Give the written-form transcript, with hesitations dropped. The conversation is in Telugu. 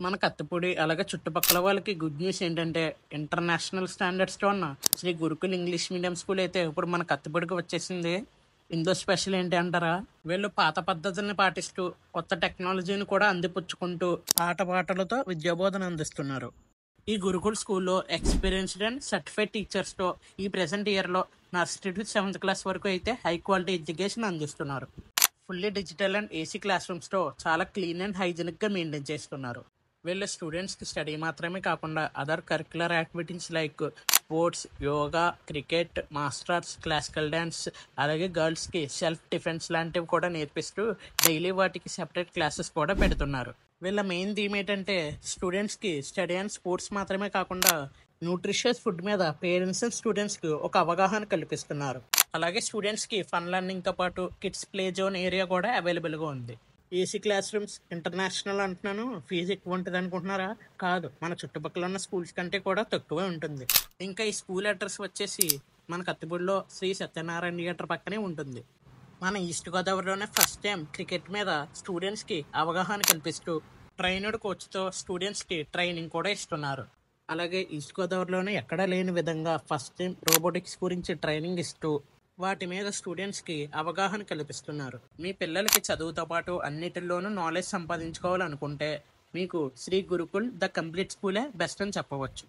మన కత్తిపూడి అలాగే చుట్టుపక్కల వాళ్ళకి గుడ్ న్యూస్ ఏంటంటే ఇంటర్నేషనల్ స్టాండర్డ్స్తో ఉన్న Shri Gurukul English medium school అయితే ఇప్పుడు మన కత్తిపూడికి వచ్చేసింది. ఇందులో స్పెషల్ ఏంటి అంటారా? వీళ్ళు పాత పద్ధతుల్ని పాటిస్తూ కొత్త టెక్నాలజీని కూడా అందిపుచ్చుకుంటూ ఆటపాటలతో విద్యాబోధన అందిస్తున్నారు. ఈ గురుకుల్ స్కూల్లో ఎక్స్పీరియన్స్డ్ అండ్ సర్టిఫైడ్ టీచర్స్తో ఈ ప్రెసెంట్ ఇయర్లో నర్సరీ టు 7th క్లాస్ వరకు అయితే హై క్వాలిటీ ఎడ్యుకేషన్ అందిస్తున్నారు. Fully digital and AC class రూమ్స్తో చాలా క్లీన్ అండ్ హైజీనిక్గా మెయింటైన్ చేస్తున్నారు. వీళ్ళ స్టూడెంట్స్కి స్టడీ మాత్రమే కాకుండా other curricular activities like sports, yoga, cricket, martial arts, classical dance, అలాగే గర్ల్స్కి సెల్ఫ్ డిఫెన్స్ లాంటివి కూడా నేర్పిస్తూ డైలీ వాటికి సెపరేట్ క్లాసెస్ కూడా పెడుతున్నారు. వీళ్ళ మెయిన్ థీమ్ ఏంటంటే స్టూడెంట్స్కి స్టడీ అండ్ స్పోర్ట్స్ మాత్రమే కాకుండా న్యూట్రిషియస్ ఫుడ్ మీద పేరెంట్స్ అండ్ స్టూడెంట్స్కి ఒక అవగాహన కల్పిస్తున్నారు. అలాగే స్టూడెంట్స్కి ఫన్ లెర్నింగ్తో పాటు కిడ్స్ ప్లే జోన్ ఏరియా కూడా అవైలబుల్గా ఉంది. ఏసీ క్లాస్ రూమ్స్ ఇంటర్నేషనల్ అంటున్నాను, ఫీజు ఎక్కువ ఉంటుంది అనుకుంటున్నారా? కాదు, మన చుట్టుపక్కల ఉన్న స్కూల్స్ కంటే కూడా తక్కువే ఉంటుంది. ఇంకా ఈ స్కూల్ అడ్రస్ వచ్చేసి మన కత్తిపూడిలో శ్రీ సత్యనారాయణ థియేటర్ పక్కనే ఉంటుంది. మన ఈస్ట్ గోదావరిలోనే ఫస్ట్ టైం క్రికెట్ మీద స్టూడెంట్స్కి అవగాహన కల్పిస్తూ ట్రైనర్డ్ కోచ్తో స్టూడెంట్స్కి ట్రైనింగ్ కూడా ఇస్తున్నారు. అలాగే ఈస్ట్ గోదావరిలోనే ఎక్కడా లేని విధంగా ఫస్ట్ టైం రోబోటిక్స్ గురించి ట్రైనింగ్ ఇస్తూ వాటి మీద స్టూడెంట్స్కి అవగాహన కల్పిస్తున్నారు. మీ పిల్లలకి చదువుతో పాటు అన్నిటిలోనూ నాలెడ్జ్ సంపాదించుకోవాలనుకుంటే మీకు శ్రీ గురుకుల్ ద కంప్లీట్ స్కూలే బెస్ట్ అని చెప్పవచ్చు.